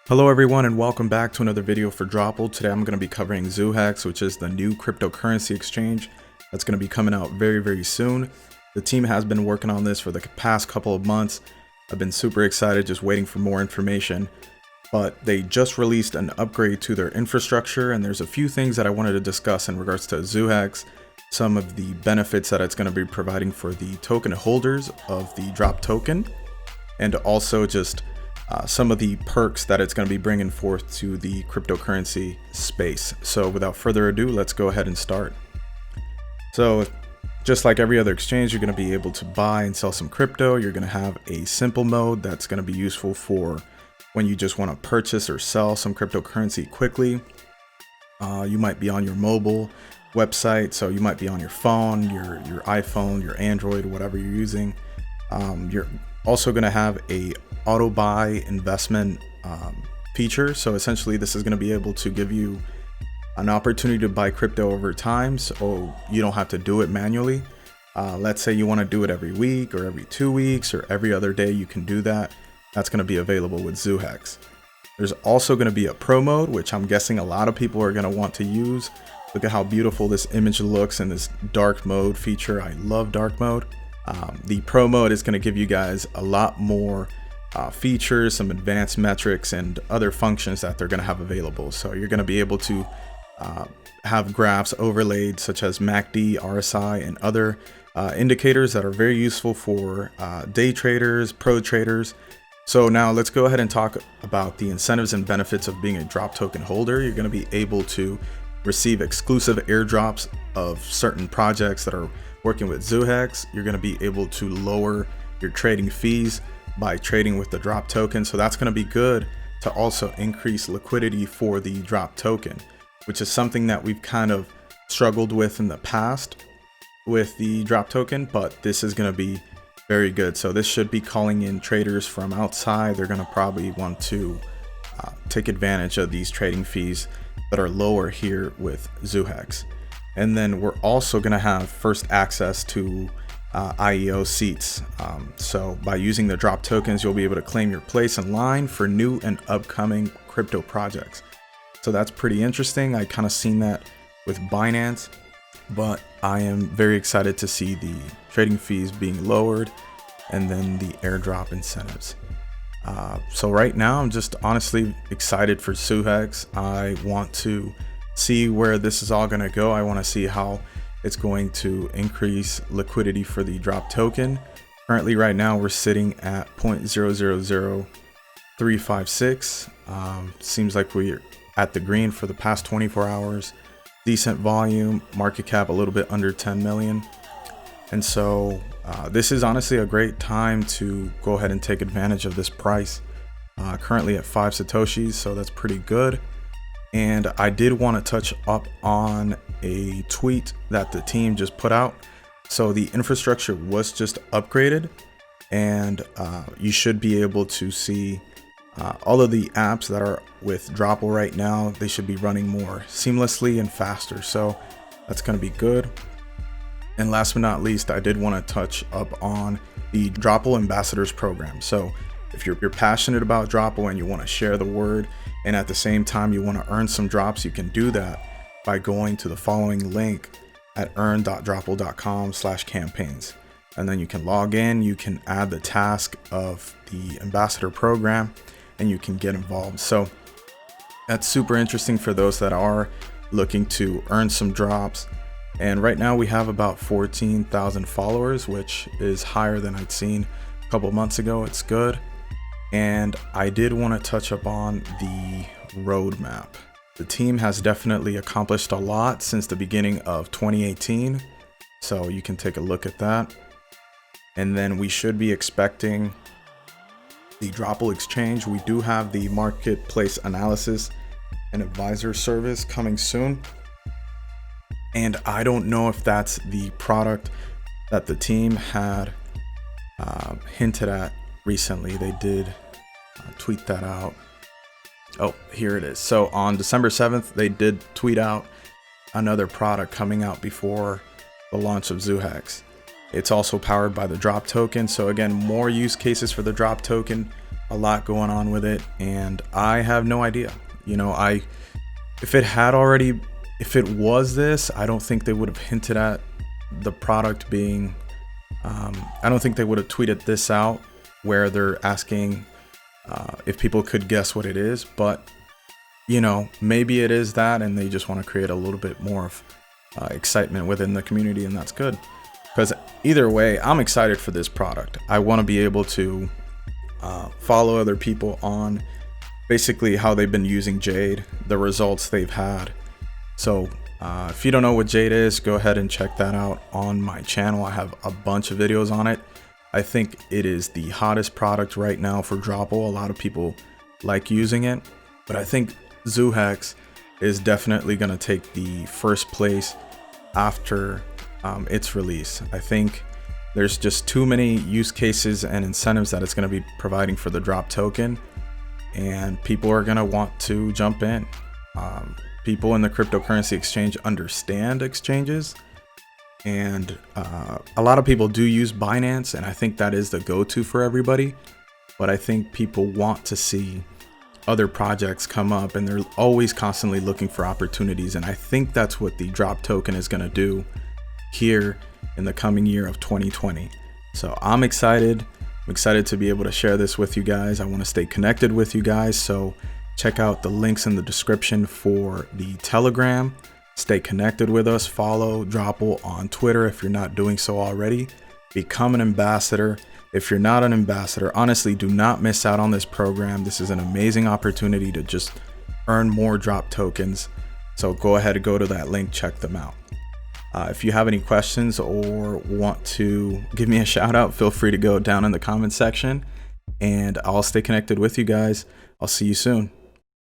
Hello everyone and welcome back to another video for Dropil. Today I'm going to be covering ZUHEX, which is the new cryptocurrency exchange that's going to be coming out very soon. The team has been working on this for the past couple of months. I've been super excited, just waiting for more information. But they just released an upgrade to their infrastructure, and there's a few things that I wanted to discuss in regards to ZUHEX, some of the benefits that it's going to be providing for the token holders of the drop token, and also just some of the perks that it's going to be bringing forth to the cryptocurrency space. So without further ado, let's go ahead and start. So just like every other exchange, you're going to be able to buy and sell some crypto. You're going to have a simple mode that's going to be useful for when you just want to purchase or sell some cryptocurrency quickly. You might be on your mobile website, so you might be on your phone, your iPhone, your Android, whatever you're using. You're also going to have a auto buy investment feature. So essentially this is going to be able to give you an opportunity to buy crypto over time, so you don't have to do it manually. Let's say you want to do it every week or every 2 weeks or every other day, you can do that. That's going to be available with ZUHEX. There's also going to be a pro mode, which I'm guessing a lot of people are going to want to use. Look at how beautiful this image looks in this dark mode feature. I love dark mode. The pro mode is going to give you guys a lot more features, some advanced metrics and other functions that they're going to have available. So you're going to be able to have graphs overlaid such as MACD, RSI, and other indicators that are very useful for day traders, pro traders. So now let's go ahead and talk about the incentives and benefits of being a drop token holder. You're going to be able to receive exclusive airdrops of certain projects that are working with ZUHEX. You're going to be able to lower your trading fees by trading with the drop token. So that's going to be good to also increase liquidity for the drop token, which is something that we've kind of struggled with in the past with the drop token, but this is going to be very good. So this should be calling in traders from outside. They're going to probably want to take advantage of these trading fees that are lower here with ZUHEX. And then we're also going to have first access to IEO seats. So by using the drop tokens, you'll be able to claim your place in line for new and upcoming crypto projects. So that's pretty interesting. I kind of seen that with Binance, but I am very excited to see the trading fees being lowered and then the airdrop incentives. So right now I'm just honestly excited for ZUHEX. I want to see where this is all going to go. I want to see how it's going to increase liquidity for the drop token. Currently right now we're sitting at 0.000356. Seems like we're at the green for the past 24 hours. Decent volume, market cap a little bit under 10 million. And so this is honestly a great time to go ahead and take advantage of this price. Currently at 5 Satoshis, so that's pretty good. And I did want to touch up on a tweet that the team just put out. So the infrastructure was just upgraded, and you should be able to see all of the apps that are with Dropil right now. They should be running more seamlessly and faster. So that's going to be good. And last but not least, I did want to touch up on the Dropil Ambassadors program. So if you're passionate about Dropil and you want to share the word, and at the same time you want to earn some drops, you can do that by going to the following link at earn.dropil.com/campaigns. And then you can log in, you can add the task of the ambassador program, and you can get involved. So that's super interesting for those that are looking to earn some drops. And right now we have about 14,000 followers, which is higher than I'd seen a couple months ago. It's good. And I did want to touch up on the roadmap. The team has definitely accomplished a lot since the beginning of 2018. So you can take a look at that. And then we should be expecting the Dropil exchange. We do have the marketplace analysis and advisor service coming soon. And I don't know if that's the product that the team had hinted at recently. They did tweet that out. Oh, here it is. So on December 7th, they did tweet out another product coming out before the launch of ZUHEX. It's also powered by the drop token. So again, more use cases for the drop token, a lot going on with it, and I have no idea. You know, if it was this, I don't think they would have hinted at the product being, I don't think they would have tweeted this out where they're asking if people could guess what it is. But, you know, maybe it is that, and they just want to create a little bit more of excitement within the community, and that's good. Because either way, I'm excited for this product. I want to be able to follow other people on basically how they've been using Jade, the results they've had. So if you don't know what Jade is, go ahead and check that out on my channel. I have a bunch of videos on it. I think it is the hottest product right now for Dropil. A lot of people like using it, but I think ZUHEX is definitely going to take the first place after its release. I think there's just too many use cases and incentives that it's going to be providing for the drop token, and people are going to want to jump in. People in the cryptocurrency exchange understand exchanges, and a lot of people do use Binance, and I think that is the go-to for everybody. But I think people want to see other projects come up, and they're always constantly looking for opportunities, and I think that's what the drop token is going to do here in the coming year of 2020. So I'm excited. I'm excited to be able to share this with you guys. I want to stay connected with you guys, so check out the links in the description for the Telegram. Stay connected with us. Follow Dropil on Twitter if you're not doing so already. Become an ambassador. If you're not an ambassador, honestly, do not miss out on this program. This is an amazing opportunity to just earn more drop tokens. So go ahead and go to that link, check them out. If you have any questions or want to give me a shout out, feel free to go down in the comment section, and I'll stay connected with you guys. I'll see you soon.